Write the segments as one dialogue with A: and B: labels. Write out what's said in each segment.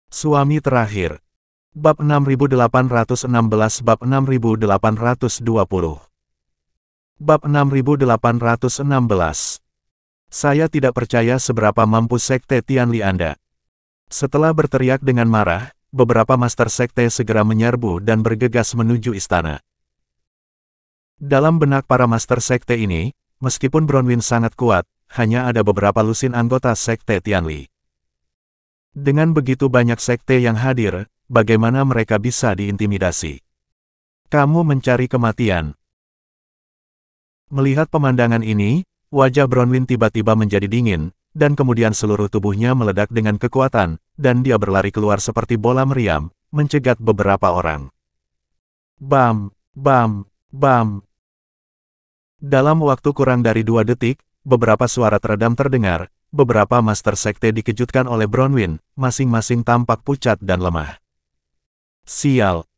A: Suami terakhir. Bab 6816 Bab 6820. Bab 6816. Saya tidak percaya seberapa mampu Sekte Tianli Anda. Setelah berteriak dengan marah, beberapa master sekte segera menyerbu dan bergegas menuju istana. Dalam benak para master sekte ini, meskipun Bronwyn sangat kuat, hanya ada beberapa lusin anggota Sekte Tianli. Dengan begitu banyak sekte yang hadir, bagaimana mereka bisa diintimidasi? Kamu mencari kematian. Melihat pemandangan ini, wajah Bronwyn tiba-tiba menjadi dingin, dan kemudian seluruh tubuhnya meledak dengan kekuatan, dan dia berlari keluar seperti bola meriam, mencegat beberapa orang. Bam, bam, bam. Dalam waktu kurang dari 2 detik, beberapa suara teredam terdengar. Beberapa master sekte dikejutkan oleh Bronwyn, masing-masing tampak pucat dan lemah. Sial.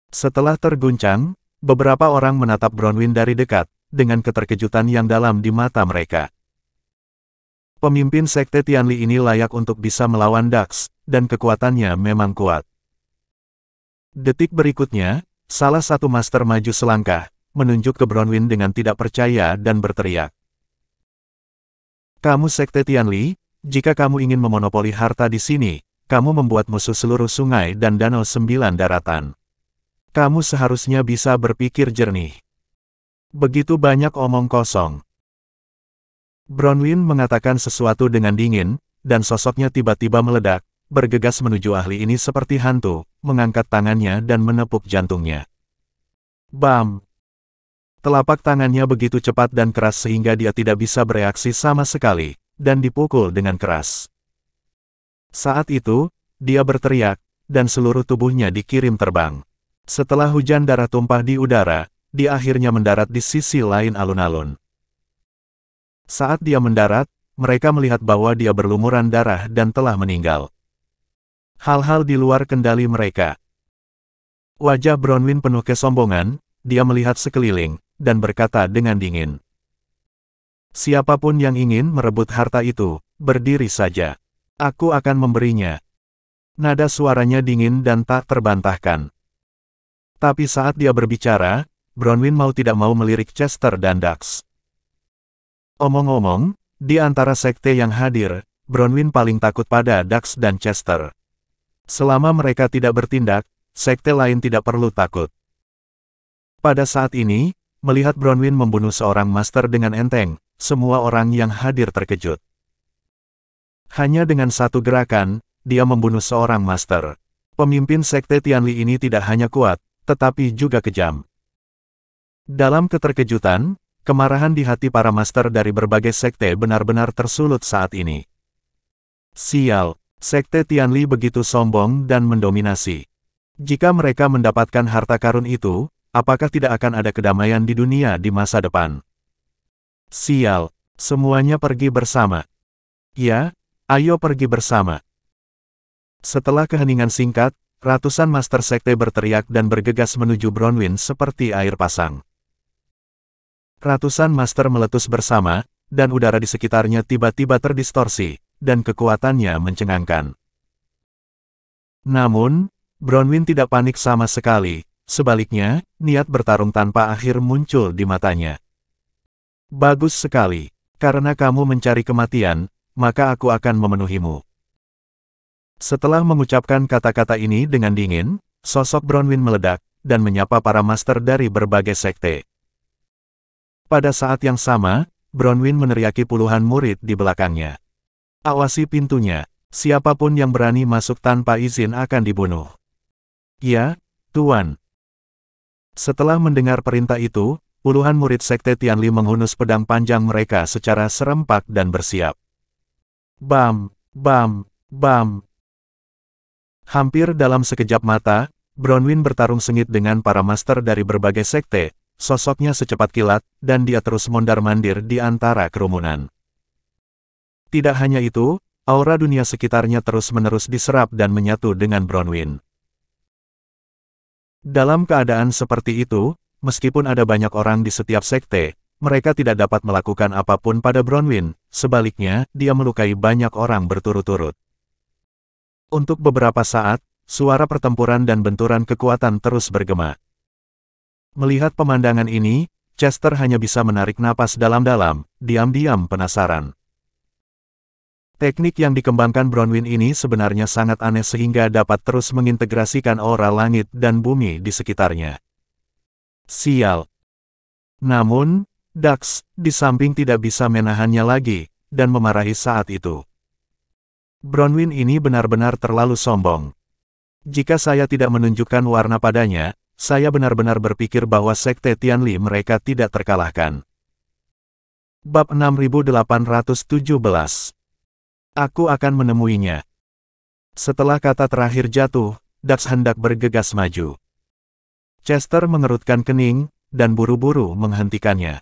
A: Setelah terguncang, beberapa orang menatap Bronwyn dari dekat, dengan keterkejutan yang dalam di mata mereka. Pemimpin Sekte Tianli ini layak untuk bisa melawan Dax, dan kekuatannya memang kuat. Detik berikutnya, salah satu master maju selangkah, menunjuk ke Bronwyn dengan tidak percaya dan berteriak. Kamu Sekte Tianli, jika kamu ingin memonopoli harta di sini, kamu membuat musuh seluruh sungai dan danau 9 daratan. Kamu seharusnya bisa berpikir jernih. Begitu banyak omong kosong. Bronwyn mengatakan sesuatu dengan dingin, dan sosoknya tiba-tiba meledak, bergegas menuju ahli ini seperti hantu, mengangkat tangannya dan menepuk jantungnya. Bam! Telapak tangannya begitu cepat dan keras sehingga dia tidak bisa bereaksi sama sekali, dan dipukul dengan keras. Saat itu, dia berteriak, dan seluruh tubuhnya dikirim terbang. Setelah hujan darah tumpah di udara, dia akhirnya mendarat di sisi lain alun-alun. Saat dia mendarat, mereka melihat bahwa dia berlumuran darah dan telah meninggal. Hal-hal di luar kendali mereka. Wajah Bronwyn penuh kesombongan, dia melihat sekeliling, dan berkata dengan dingin. Siapapun yang ingin merebut harta itu, berdiri saja. Aku akan memberinya. Nada suaranya dingin dan tak terbantahkan. Tapi saat dia berbicara, Bronwyn mau tidak mau melirik Chester dan Dax. Omong-omong, di antara sekte yang hadir, Bronwyn paling takut pada Dax dan Chester. Selama mereka tidak bertindak, sekte lain tidak perlu takut. Pada saat ini, melihat Bronwyn membunuh seorang master dengan enteng, semua orang yang hadir terkejut. Hanya dengan satu gerakan, dia membunuh seorang master. Pemimpin Sekte Tianli ini tidak hanya kuat, tetapi juga kejam. Dalam keterkejutan, kemarahan di hati para master dari berbagai sekte benar-benar tersulut saat ini. Sial, Sekte Tianli begitu sombong dan mendominasi. Jika mereka mendapatkan harta karun itu, apakah tidak akan ada kedamaian di dunia di masa depan? Sial, semuanya pergi bersama. Ya, ayo pergi bersama. Setelah keheningan singkat, ratusan master sekte berteriak dan bergegas menuju Bronwyn seperti air pasang. Ratusan master meletus bersama, dan udara di sekitarnya tiba-tiba terdistorsi, dan kekuatannya mencengangkan. Namun, Bronwyn tidak panik sama sekali. Sebaliknya, niat bertarung tanpa akhir muncul di matanya. Bagus sekali. Karena kamu mencari kematian, maka aku akan memenuhimu. Setelah mengucapkan kata-kata ini dengan dingin, sosok Bronwyn meledak, dan menyapa para master dari berbagai sekte. Pada saat yang sama, Bronwyn meneriaki puluhan murid di belakangnya. Awasi pintunya, siapapun yang berani masuk tanpa izin akan dibunuh. Ya, Tuan. Setelah mendengar perintah itu, puluhan murid Sekte Tianli menghunus pedang panjang mereka secara serempak dan bersiap. Bam, bam, bam. Hampir dalam sekejap mata, Bronwyn bertarung sengit dengan para master dari berbagai sekte, sosoknya secepat kilat, dan dia terus mondar-mandir di antara kerumunan. Tidak hanya itu, aura dunia sekitarnya terus-menerus diserap dan menyatu dengan Bronwyn. Dalam keadaan seperti itu, meskipun ada banyak orang di setiap sekte, mereka tidak dapat melakukan apapun pada Bronwyn, sebaliknya, dia melukai banyak orang berturut-turut. Untuk beberapa saat, suara pertempuran dan benturan kekuatan terus bergema. Melihat pemandangan ini, Chester hanya bisa menarik napas dalam-dalam, diam-diam penasaran. Teknik yang dikembangkan Bronwyn ini sebenarnya sangat aneh sehingga dapat terus mengintegrasikan aura langit dan bumi di sekitarnya. Sial. Namun, Dax, di samping tidak bisa menahannya lagi, dan memarahi saat itu. Bronwyn ini benar-benar terlalu sombong. Jika saya tidak menunjukkan warna padanya, saya benar-benar berpikir bahwa Sekte Tianli mereka tidak terkalahkan. Bab 6817. Aku akan menemuinya. Setelah kata terakhir jatuh, Dax hendak bergegas maju. Chester mengerutkan kening, dan buru-buru menghentikannya.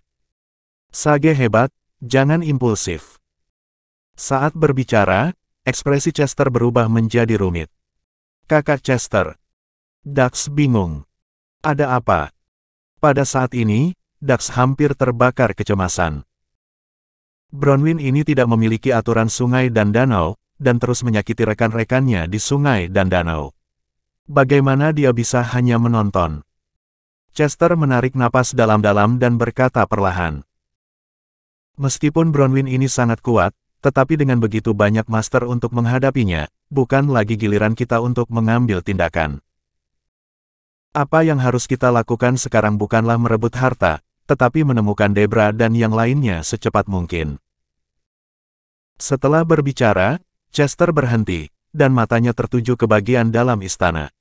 A: Sage hebat, jangan impulsif. Saat berbicara, ekspresi Chester berubah menjadi rumit. Kakak Chester. Dax bingung. Ada apa? Pada saat ini, Dax hampir terbakar kecemasan. Bronwyn ini tidak memiliki aturan sungai dan danau, dan terus menyakiti rekan-rekannya di sungai dan danau. Bagaimana dia bisa hanya menonton? Chester menarik napas dalam-dalam dan berkata perlahan. Meskipun Bronwyn ini sangat kuat, tetapi dengan begitu banyak master untuk menghadapinya, bukan lagi giliran kita untuk mengambil tindakan. Apa yang harus kita lakukan sekarang bukanlah merebut harta, tetapi menemukan Debra dan yang lainnya secepat mungkin. Setelah berbicara, Chester berhenti, dan matanya tertuju ke bagian dalam istana.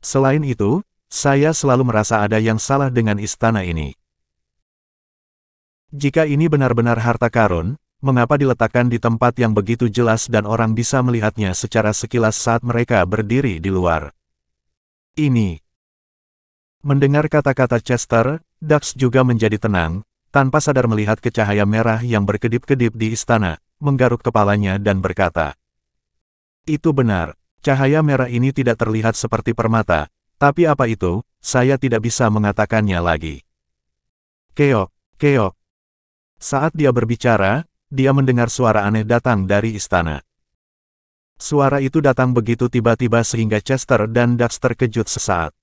A: Selain itu, saya selalu merasa ada yang salah dengan istana ini. Jika ini benar-benar harta karun, mengapa diletakkan di tempat yang begitu jelas dan orang bisa melihatnya secara sekilas saat mereka berdiri di luar? Ini. Mendengar kata-kata Chester, Dax juga menjadi tenang, tanpa sadar melihat ke cahaya merah yang berkedip-kedip di istana, menggaruk kepalanya dan berkata, "Itu benar, cahaya merah ini tidak terlihat seperti permata, tapi apa itu, saya tidak bisa mengatakannya lagi." Keok, keok. Saat dia berbicara, dia mendengar suara aneh datang dari istana. Suara itu datang begitu tiba-tiba sehingga Chester dan Dax terkejut sesaat.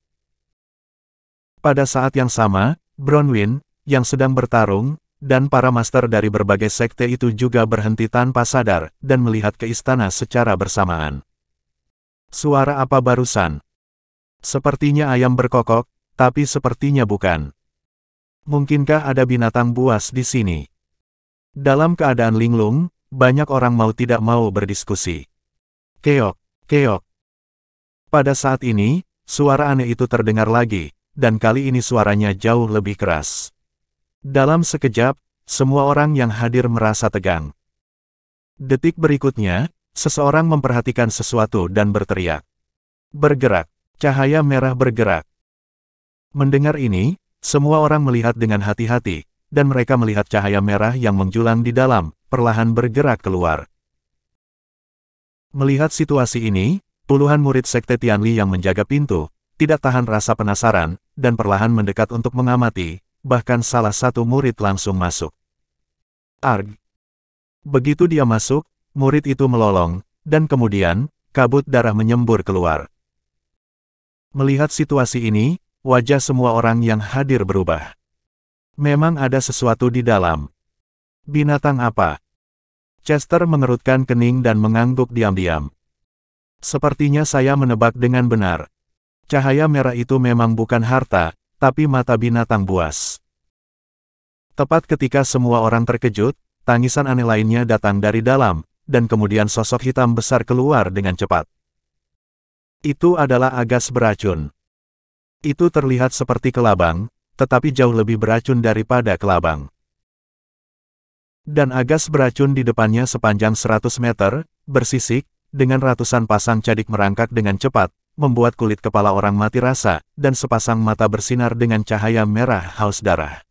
A: Pada saat yang sama, Bronwyn, yang sedang bertarung, dan para master dari berbagai sekte itu juga berhenti tanpa sadar, dan melihat ke istana secara bersamaan. Suara apa barusan? Sepertinya ayam berkokok, tapi sepertinya bukan. Mungkinkah ada binatang buas di sini? Dalam keadaan linglung, banyak orang mau tidak mau berdiskusi. Keok, keok. Pada saat ini, suara aneh itu terdengar lagi, dan kali ini suaranya jauh lebih keras. Dalam sekejap, semua orang yang hadir merasa tegang. Detik berikutnya, seseorang memperhatikan sesuatu dan berteriak. Bergerak, cahaya merah bergerak. Mendengar ini, semua orang melihat dengan hati-hati, dan mereka melihat cahaya merah yang menjulang di dalam, perlahan bergerak keluar. Melihat situasi ini, puluhan murid Sekte Tianli yang menjaga pintu, tidak tahan rasa penasaran, dan perlahan mendekat untuk mengamati, bahkan salah satu murid langsung masuk. Arg! Begitu dia masuk, murid itu melolong, dan kemudian, kabut darah menyembur keluar. Melihat situasi ini, wajah semua orang yang hadir berubah. Memang ada sesuatu di dalam. Binatang apa? Chester mengerutkan kening dan mengangguk diam-diam. Sepertinya saya menebak dengan benar. Cahaya merah itu memang bukan harta, tapi mata binatang buas. Tepat ketika semua orang terkejut, tangisan aneh lainnya datang dari dalam, dan kemudian sosok hitam besar keluar dengan cepat. Itu adalah agas beracun. Itu terlihat seperti kelabang, tetapi jauh lebih beracun daripada kelabang. Dan agas beracun di depannya sepanjang 100 meter, bersisik, dengan ratusan pasang cadik merangkak dengan cepat, membuat kulit kepala orang mati rasa, dan sepasang mata bersinar dengan cahaya merah haus darah.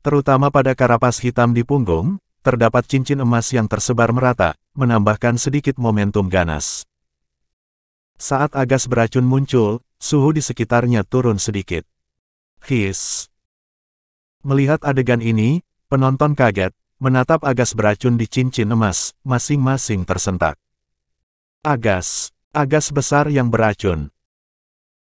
A: Terutama pada karapas hitam di punggung, terdapat cincin emas yang tersebar merata, menambahkan sedikit momentum ganas. Saat agas beracun muncul, suhu di sekitarnya turun sedikit. Hiss. Melihat adegan ini, penonton kaget, menatap agas beracun di cincin emas, masing-masing tersentak. Agas. Agas besar yang beracun.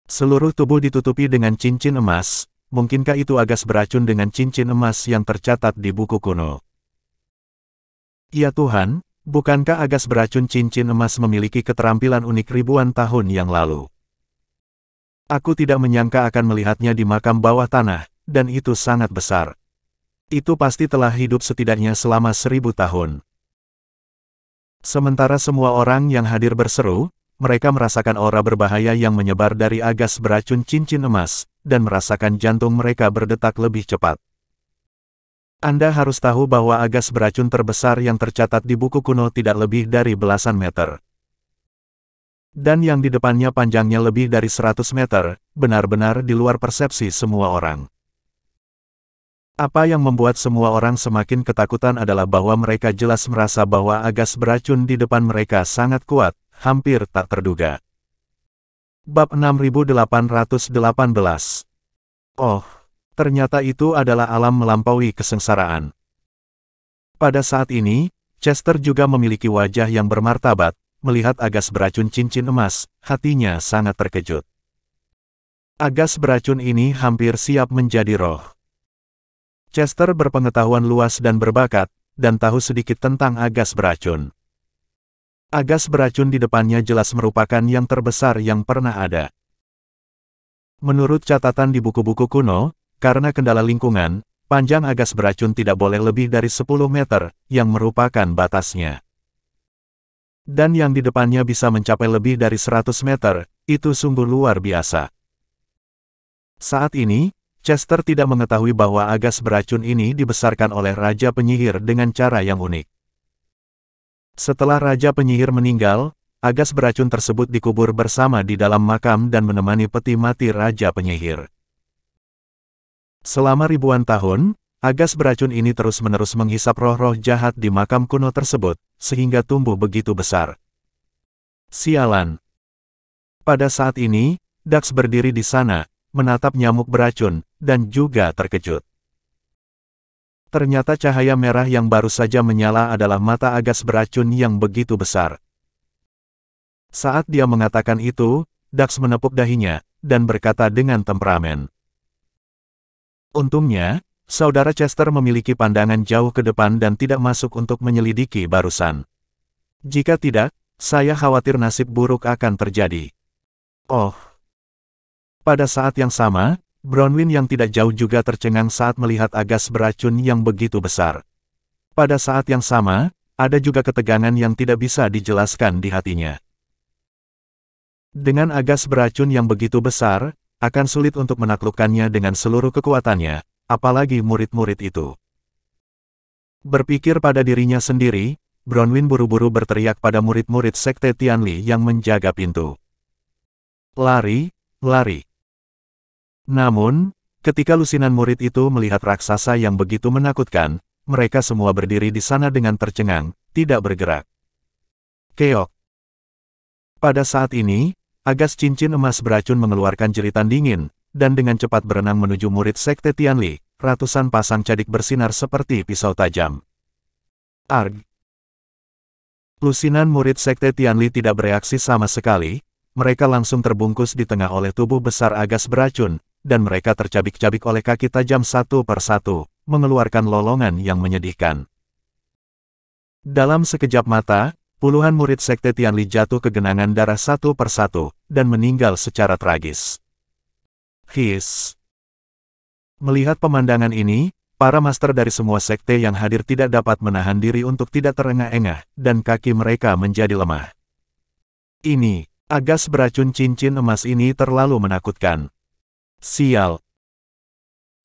A: Seluruh tubuh ditutupi dengan cincin emas. Mungkinkah itu agas beracun dengan cincin emas yang tercatat di buku kuno? Ya Tuhan, bukankah agas beracun cincin emas memiliki keterampilan unik ribuan tahun yang lalu? Aku tidak menyangka akan melihatnya di makam bawah tanah, dan itu sangat besar. Itu pasti telah hidup setidaknya selama 1000 tahun. Sementara semua orang yang hadir berseru, mereka merasakan aura berbahaya yang menyebar dari agas beracun cincin emas, dan merasakan jantung mereka berdetak lebih cepat. Anda harus tahu bahwa agas beracun terbesar yang tercatat di buku kuno tidak lebih dari belasan meter. Dan yang di depannya panjangnya lebih dari 100 meter, benar-benar di luar persepsi semua orang. Apa yang membuat semua orang semakin ketakutan adalah bahwa mereka jelas merasa bahwa agas beracun di depan mereka sangat kuat, hampir tak terduga. Bab 6818. Oh, ternyata itu adalah alam melampaui kesengsaraan. Pada saat ini, Chester juga memiliki wajah yang bermartabat. Melihat agas beracun cincin emas, hatinya sangat terkejut. Agas beracun ini hampir siap menjadi roh. Chester berpengetahuan luas dan berbakat, dan tahu sedikit tentang agas beracun. Agas beracun di depannya jelas merupakan yang terbesar yang pernah ada. Menurut catatan di buku-buku kuno, karena kendala lingkungan, panjang agas beracun tidak boleh lebih dari 10 meter, yang merupakan batasnya. Dan yang di depannya bisa mencapai lebih dari 100 meter, itu sungguh luar biasa. Saat ini, Chester tidak mengetahui bahwa agas beracun ini dibesarkan oleh Raja Penyihir dengan cara yang unik. Setelah Raja Penyihir meninggal, agas beracun tersebut dikubur bersama di dalam makam dan menemani peti mati Raja Penyihir. Selama ribuan tahun, agas beracun ini terus-menerus menghisap roh-roh jahat di makam kuno tersebut, sehingga tumbuh begitu besar. Sialan. Pada saat ini, Dax berdiri di sana, menatap nyamuk beracun, dan juga terkejut. Ternyata cahaya merah yang baru saja menyala adalah mata agas beracun yang begitu besar. Saat dia mengatakan itu, Dax menepuk dahinya, dan berkata dengan temperamen. Untungnya, Saudara Chester memiliki pandangan jauh ke depan dan tidak masuk untuk menyelidiki barusan. Jika tidak, saya khawatir nasib buruk akan terjadi. Oh. Pada saat yang sama, Bronwyn yang tidak jauh juga tercengang saat melihat agas beracun yang begitu besar. Pada saat yang sama, ada juga ketegangan yang tidak bisa dijelaskan di hatinya. Dengan agas beracun yang begitu besar, akan sulit untuk menaklukkannya dengan seluruh kekuatannya, apalagi murid-murid itu. Berpikir pada dirinya sendiri, Bronwyn buru-buru berteriak pada murid-murid Sekte Tianli yang menjaga pintu. Lari, lari. Namun, ketika lusinan murid itu melihat raksasa yang begitu menakutkan, mereka semua berdiri di sana dengan tercengang, tidak bergerak. Keok. Pada saat ini, agas cincin emas beracun mengeluarkan jeritan dingin, dan dengan cepat berenang menuju murid Sekte Tianli, ratusan pasang cadik bersinar seperti pisau tajam. Arg. Lusinan murid Sekte Tianli tidak bereaksi sama sekali, mereka langsung terbungkus di tengah oleh tubuh besar agas beracun, dan mereka tercabik-cabik oleh kaki tajam satu per satu, mengeluarkan lolongan yang menyedihkan. Dalam sekejap mata, puluhan murid Sekte Tianli jatuh ke genangan darah satu per satu, dan meninggal secara tragis. His. Melihat pemandangan ini, para master dari semua sekte yang hadir tidak dapat menahan diri untuk tidak terengah-engah, dan kaki mereka menjadi lemah. Ini, agas beracun cincin emas ini terlalu menakutkan. Sial.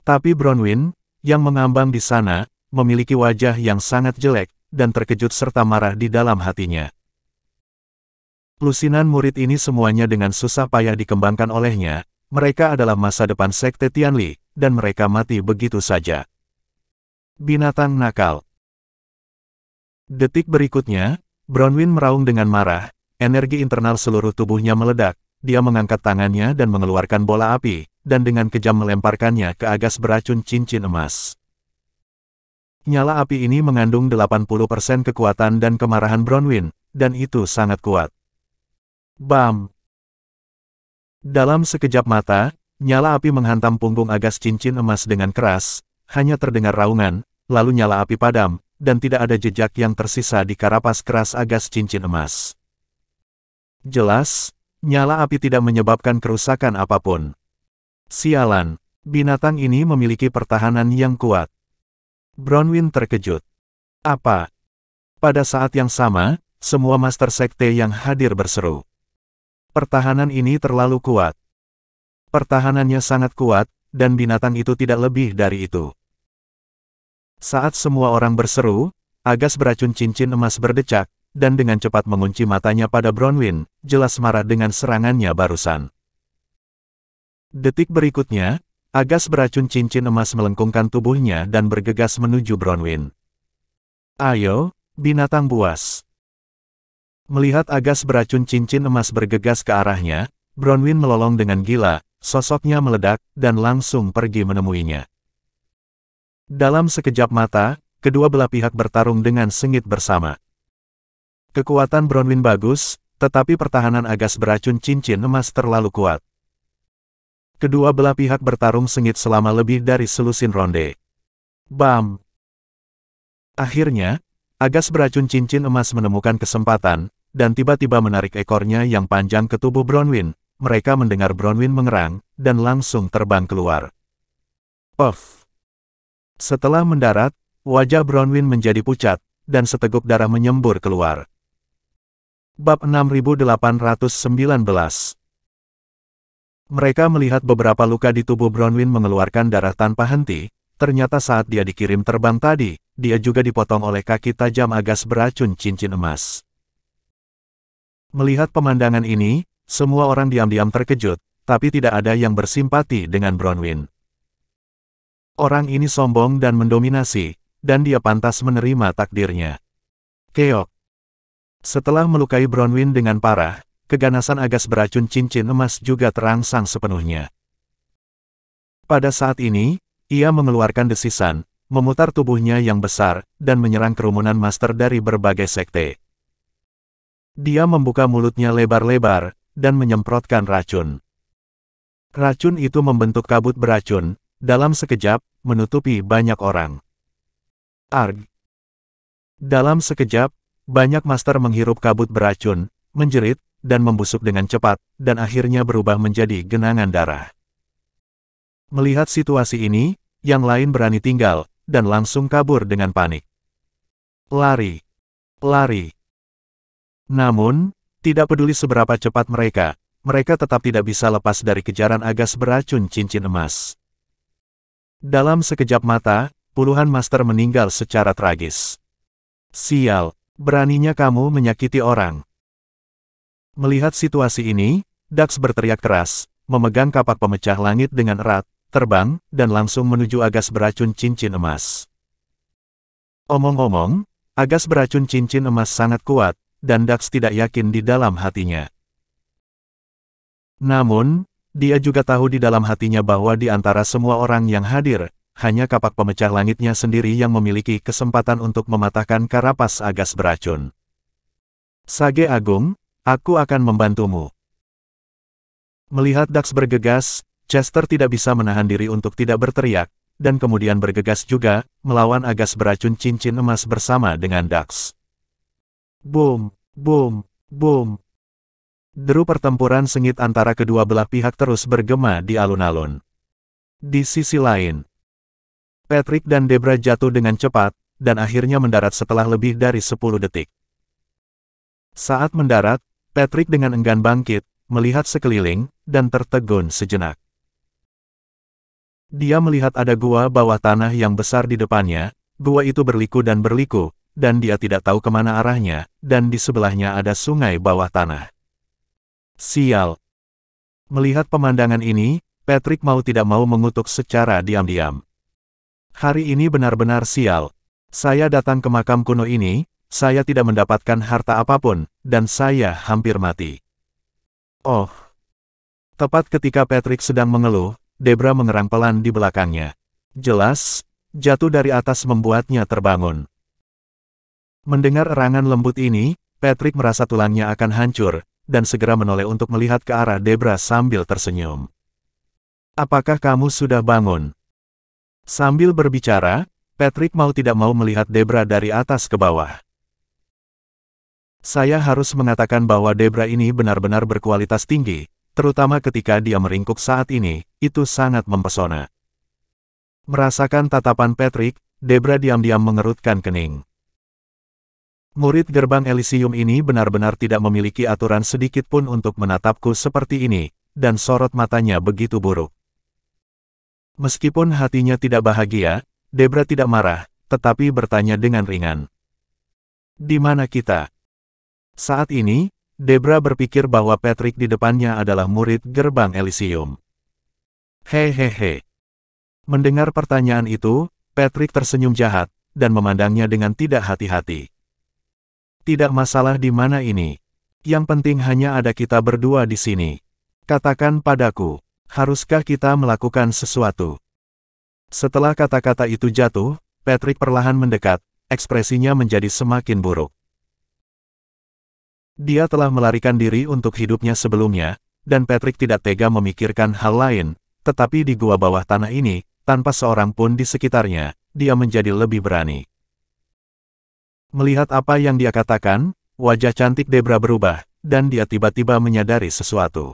A: Tapi Bronwyn, yang mengambang di sana, memiliki wajah yang sangat jelek, dan terkejut serta marah di dalam hatinya. Lusinan murid ini semuanya dengan susah payah dikembangkan olehnya, mereka adalah masa depan Sekte Tianli, dan mereka mati begitu saja. Binatang nakal. Detik berikutnya, Bronwyn meraung dengan marah, energi internal seluruh tubuhnya meledak, dia mengangkat tangannya dan mengeluarkan bola api, dan dengan kejam melemparkannya ke agas beracun cincin emas. Nyala api ini mengandung 80% kekuatan dan kemarahan Bronwyn, dan itu sangat kuat. Bam! Dalam sekejap mata, nyala api menghantam punggung Agas cincin emas dengan keras, hanya terdengar raungan, lalu nyala api padam, dan tidak ada jejak yang tersisa di karapas keras Agas cincin emas. Jelas, nyala api tidak menyebabkan kerusakan apapun. Sialan, binatang ini memiliki pertahanan yang kuat. Bronwyn terkejut. Apa? Pada saat yang sama, semua Master Sekte yang hadir berseru. Pertahanan ini terlalu kuat. Pertahanannya sangat kuat, dan binatang itu tidak lebih dari itu. Saat semua orang berseru, Agas beracun cincin emas berdecak, dan dengan cepat mengunci matanya pada Bronwyn, jelas marah dengan serangannya barusan. Detik berikutnya, Agas beracun cincin emas melengkungkan tubuhnya dan bergegas menuju Bronwyn. Ayo, binatang buas. Melihat Agas beracun cincin emas bergegas ke arahnya, Bronwyn melolong dengan gila, sosoknya meledak, dan langsung pergi menemuinya. Dalam sekejap mata, kedua belah pihak bertarung dengan sengit bersama. Kekuatan Bronwyn bagus, tetapi pertahanan Agas beracun cincin emas terlalu kuat. Kedua belah pihak bertarung sengit selama lebih dari selusin ronde. Bam! Akhirnya, Agas beracun cincin emas menemukan kesempatan, dan tiba-tiba menarik ekornya yang panjang ke tubuh Bronwyn. Mereka mendengar Bronwyn mengerang, dan langsung terbang keluar. Puff! Setelah mendarat, wajah Bronwyn menjadi pucat, dan seteguk darah menyembur keluar. Bab 6819. Mereka melihat beberapa luka di tubuh Bronwyn mengeluarkan darah tanpa henti. Ternyata saat dia dikirim terbang tadi, dia juga dipotong oleh kaki tajam Agas beracun cincin emas. Melihat pemandangan ini, semua orang diam-diam terkejut, tapi tidak ada yang bersimpati dengan Bronwyn. Orang ini sombong dan mendominasi, dan dia pantas menerima takdirnya. Keok. Setelah melukai Bronwyn dengan parah, keganasan Agas beracun cincin emas juga terangsang sepenuhnya. Pada saat ini, ia mengeluarkan desisan, memutar tubuhnya yang besar, dan menyerang kerumunan master dari berbagai sekte. Dia membuka mulutnya lebar-lebar, dan menyemprotkan racun. Racun itu membentuk kabut beracun, dalam sekejap, menutupi banyak orang. Arg! Dalam sekejap, banyak master menghirup kabut beracun, menjerit, dan membusuk dengan cepat, dan akhirnya berubah menjadi genangan darah. Melihat situasi ini, yang lain berani tinggal, dan langsung kabur dengan panik. Lari! Lari! Namun, tidak peduli seberapa cepat mereka tetap tidak bisa lepas dari kejaran Agas beracun cincin emas. Dalam sekejap mata, puluhan master meninggal secara tragis. Sial, beraninya kamu menyakiti orang. Melihat situasi ini, Dax berteriak keras, memegang kapak pemecah langit dengan erat, terbang, dan langsung menuju Agas beracun cincin emas. Omong-omong, Agas beracun cincin emas sangat kuat, dan Dax tidak yakin di dalam hatinya. Namun, dia juga tahu di dalam hatinya bahwa di antara semua orang yang hadir, hanya kapak pemecah langitnya sendiri yang memiliki kesempatan untuk mematahkan karapas Agas beracun. Sage Agung, aku akan membantumu. Melihat Dax bergegas, Chester tidak bisa menahan diri untuk tidak berteriak, dan kemudian bergegas juga, melawan Agas beracun cincin emas bersama dengan Dax. Boom! Boom! Boom! Deru pertempuran sengit antara kedua belah pihak terus bergema di alun-alun. Di sisi lain, Patrick dan Debra jatuh dengan cepat, dan akhirnya mendarat setelah lebih dari 10 detik. Saat mendarat, Patrick dengan enggan bangkit, melihat sekeliling, dan tertegun sejenak. Dia melihat ada gua bawah tanah yang besar di depannya, gua itu berliku, dan dia tidak tahu kemana arahnya, dan di sebelahnya ada sungai bawah tanah. Sial! Melihat pemandangan ini, Patrick mau tidak mau mengutuk secara diam-diam. Hari ini benar-benar sial. Saya datang ke makam kuno ini, saya tidak mendapatkan harta apapun, dan saya hampir mati. Oh! Tepat ketika Patrick sedang mengeluh, Debra mengerang pelan di belakangnya. Jelas, jatuh dari atas membuatnya terbangun. Mendengar erangan lembut ini, Patrick merasa tulangnya akan hancur, dan segera menoleh untuk melihat ke arah Debra sambil tersenyum. Apakah kamu sudah bangun? Sambil berbicara, Patrick mau tidak mau melihat Debra dari atas ke bawah. Saya harus mengatakan bahwa Debra ini benar-benar berkualitas tinggi, terutama ketika dia meringkuk saat ini, itu sangat mempesona. Merasakan tatapan Patrick, Debra diam-diam mengerutkan kening. Murid gerbang Elysium ini benar-benar tidak memiliki aturan sedikit pun untuk menatapku seperti ini, dan sorot matanya begitu buruk. Meskipun hatinya tidak bahagia, Debra tidak marah, tetapi bertanya dengan ringan. Di mana kita? Saat ini, Debra berpikir bahwa Patrick di depannya adalah murid gerbang Elysium. Hehehe. Mendengar pertanyaan itu, Patrick tersenyum jahat, dan memandangnya dengan tidak hati-hati. Tidak masalah di mana ini. Yang penting hanya ada kita berdua di sini. Katakan padaku, haruskah kita melakukan sesuatu? Setelah kata-kata itu jatuh, Patrick perlahan mendekat, ekspresinya menjadi semakin buruk. Dia telah melarikan diri untuk hidupnya sebelumnya, dan Patrick tidak tega memikirkan hal lain, tetapi di gua bawah tanah ini, tanpa seorang pun di sekitarnya, dia menjadi lebih berani. Melihat apa yang dia katakan, wajah cantik Debra berubah, dan dia tiba-tiba menyadari sesuatu.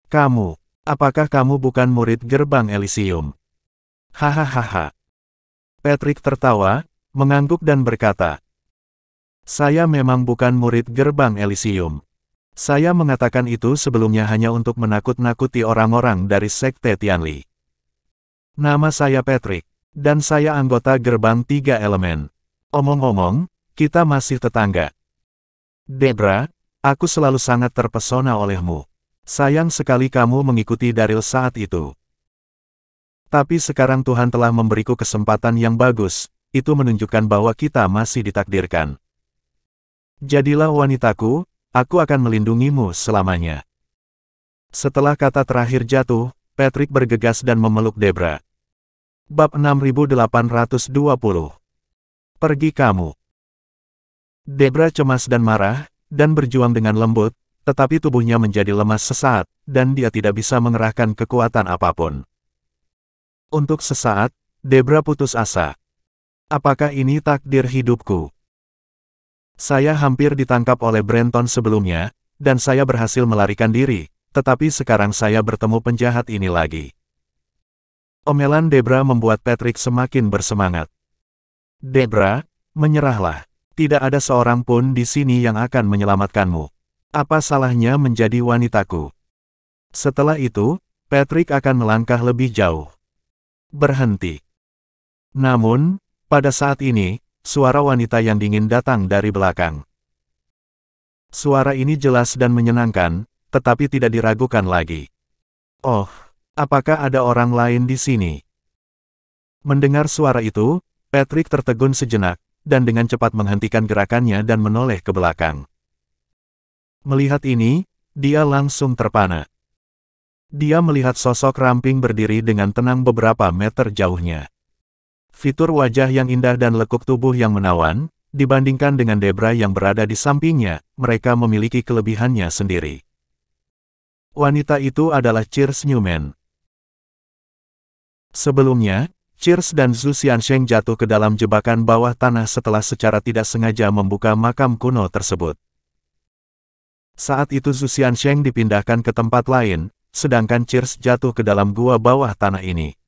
A: Kamu, apakah kamu bukan murid gerbang Elysium? Hahaha. Patrick tertawa, mengangguk dan berkata, saya memang bukan murid gerbang Elysium. Saya mengatakan itu sebelumnya hanya untuk menakut-nakuti orang-orang dari Sekte Tianli. Nama saya Patrick, dan saya anggota gerbang 3 elemen. Omong-omong, kita masih tetangga. Debra, aku selalu sangat terpesona olehmu. Sayang sekali kamu mengikuti Daryl saat itu. Tapi sekarang Tuhan telah memberiku kesempatan yang bagus, itu menunjukkan bahwa kita masih ditakdirkan. Jadilah wanitaku, aku akan melindungimu selamanya. Setelah kata terakhir jatuh, Patrick bergegas dan memeluk Debra. Bab 6820. Pergi kamu. Debra cemas dan marah, dan berjuang dengan lembut, tetapi tubuhnya menjadi lemas sesaat, dan dia tidak bisa mengerahkan kekuatan apapun. Untuk sesaat, Debra putus asa. Apakah ini takdir hidupku? Saya hampir ditangkap oleh Brenton sebelumnya, dan saya berhasil melarikan diri, tetapi sekarang saya bertemu penjahat ini lagi. Omelan Debra membuat Patrick semakin bersemangat. Debra, menyerahlah. Tidak ada seorang pun di sini yang akan menyelamatkanmu. Apa salahnya menjadi wanitaku? Setelah itu, Patrick akan melangkah lebih jauh. Berhenti. Namun, pada saat ini, suara wanita yang dingin datang dari belakang. Suara ini jelas dan menyenangkan, tetapi tidak diragukan lagi. Oh, apakah ada orang lain di sini? Mendengar suara itu, Patrick tertegun sejenak, dan dengan cepat menghentikan gerakannya dan menoleh ke belakang. Melihat ini, dia langsung terpana. Dia melihat sosok ramping berdiri dengan tenang beberapa meter jauhnya. Fitur wajah yang indah dan lekuk tubuh yang menawan, dibandingkan dengan Debra yang berada di sampingnya, mereka memiliki kelebihannya sendiri. Wanita itu adalah Cheers Newman. Sebelumnya, Cheers dan Zhu Xiansheng jatuh ke dalam jebakan bawah tanah setelah secara tidak sengaja membuka makam kuno tersebut. Saat itu Zhu Xiansheng dipindahkan ke tempat lain, sedangkan Cheers jatuh ke dalam gua bawah tanah ini.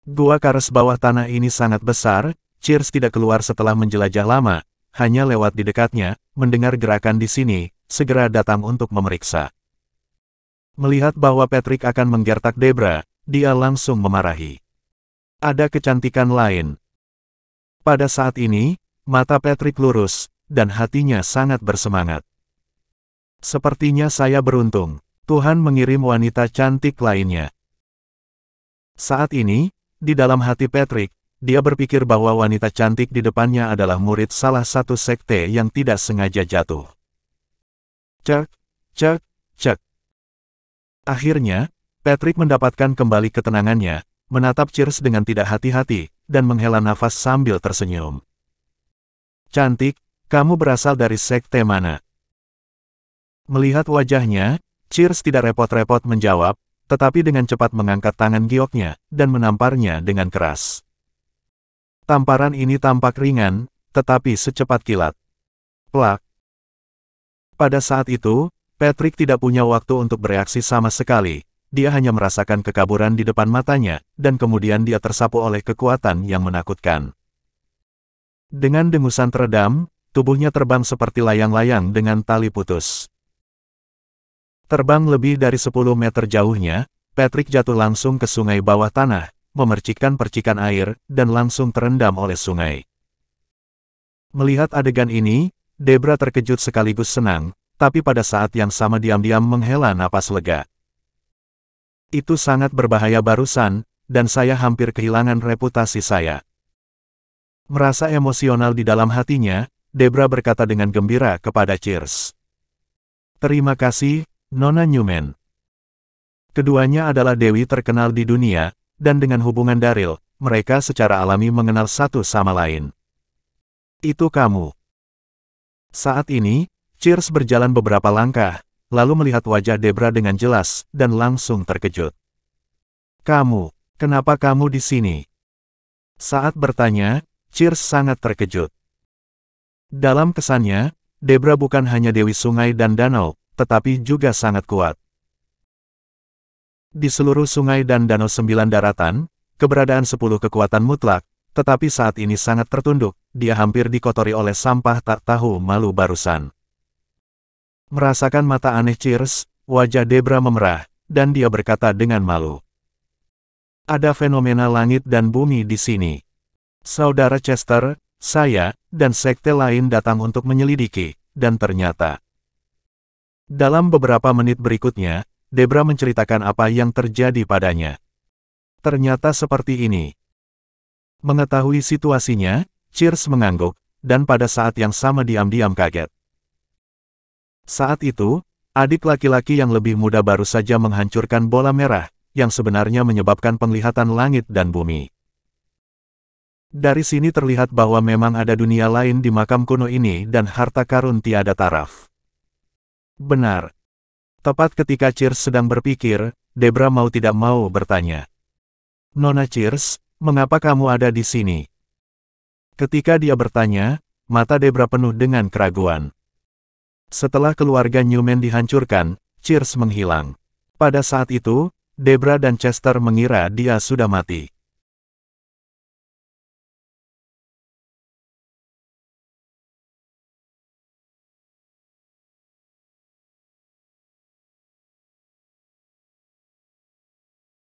A: Gua Kares bawah tanah ini sangat besar, Cheers tidak keluar setelah menjelajah lama, hanya lewat di dekatnya, mendengar gerakan di sini, segera datang untuk memeriksa. Melihat bahwa Patrick akan menggertak Debra, dia langsung memarahi. Ada kecantikan lain. Pada saat ini, mata Patrick lurus, dan hatinya sangat bersemangat. Sepertinya saya beruntung, Tuhan mengirim wanita cantik lainnya. Saat ini, di dalam hati Patrick, dia berpikir bahwa wanita cantik di depannya adalah murid salah satu sekte yang tidak sengaja jatuh. Cek, cek, cek. Akhirnya, Patrick mendapatkan kembali ketenangannya, menatap Cheers dengan tidak hati-hati, dan menghela nafas sambil tersenyum. Cantik, kamu berasal dari sekte mana? Melihat wajahnya, Cheers tidak repot-repot menjawab, tetapi dengan cepat mengangkat tangan gioknya, dan menamparnya dengan keras. Tamparan ini tampak ringan, tetapi secepat kilat. Plak. Pada saat itu, Patrick tidak punya waktu untuk bereaksi sama sekali. Dia hanya merasakan kekaburan di depan matanya, dan kemudian dia tersapu oleh kekuatan yang menakutkan. Dengan dengusan teredam, tubuhnya terbang seperti layang-layang dengan tali putus. Terbang lebih dari 10 meter jauhnya, Patrick jatuh langsung ke sungai bawah tanah, memercikkan percikan air, dan langsung terendam oleh sungai. Melihat adegan ini, Debra terkejut sekaligus senang, tapi pada saat yang sama diam-diam menghela napas lega. Itu sangat berbahaya barusan, dan saya hampir kehilangan reputasi saya. Merasa emosional di dalam hatinya, Debra berkata dengan gembira kepada Cheers. Terima kasih, Nona Newman. Keduanya adalah dewi terkenal di dunia, dan dengan hubungan Daryl, mereka secara alami mengenal satu sama lain. Itu kamu. Saat ini, Cheers berjalan beberapa langkah, lalu melihat wajah Debra dengan jelas, dan langsung terkejut. Kamu, kenapa kamu di sini? Saat bertanya, Cheers sangat terkejut. Dalam kesannya, Debra bukan hanya dewi sungai dan danau, tetapi juga sangat kuat. Di seluruh sungai dan danau 9 daratan, keberadaan 10 kekuatan mutlak, tetapi saat ini sangat tertunduk, dia hampir dikotori oleh sampah tak tahu malu barusan. Merasakan mata aneh Cheers, wajah Debra memerah, dan dia berkata dengan malu. Ada fenomena langit dan bumi di sini. Saudara Chester, saya, dan sekte lain datang untuk menyelidiki, dan ternyata. Dalam beberapa menit berikutnya, Debra menceritakan apa yang terjadi padanya. Ternyata seperti ini. Mengetahui situasinya, Cheers mengangguk, dan pada saat yang sama diam-diam kaget. Saat itu, adik laki-laki yang lebih muda baru saja menghancurkan bola merah, yang sebenarnya menyebabkan penglihatan langit dan bumi. Dari sini terlihat bahwa memang ada dunia lain di makam kuno ini dan harta karun tiada taraf. Benar. Tepat ketika Cheers sedang berpikir, Debra mau tidak mau bertanya. Nona Cheers, mengapa kamu ada di sini? Ketika dia bertanya, mata Debra penuh dengan keraguan. Setelah keluarga Newman dihancurkan, Cheers menghilang. Pada saat itu, Debra dan Chester mengira dia sudah mati.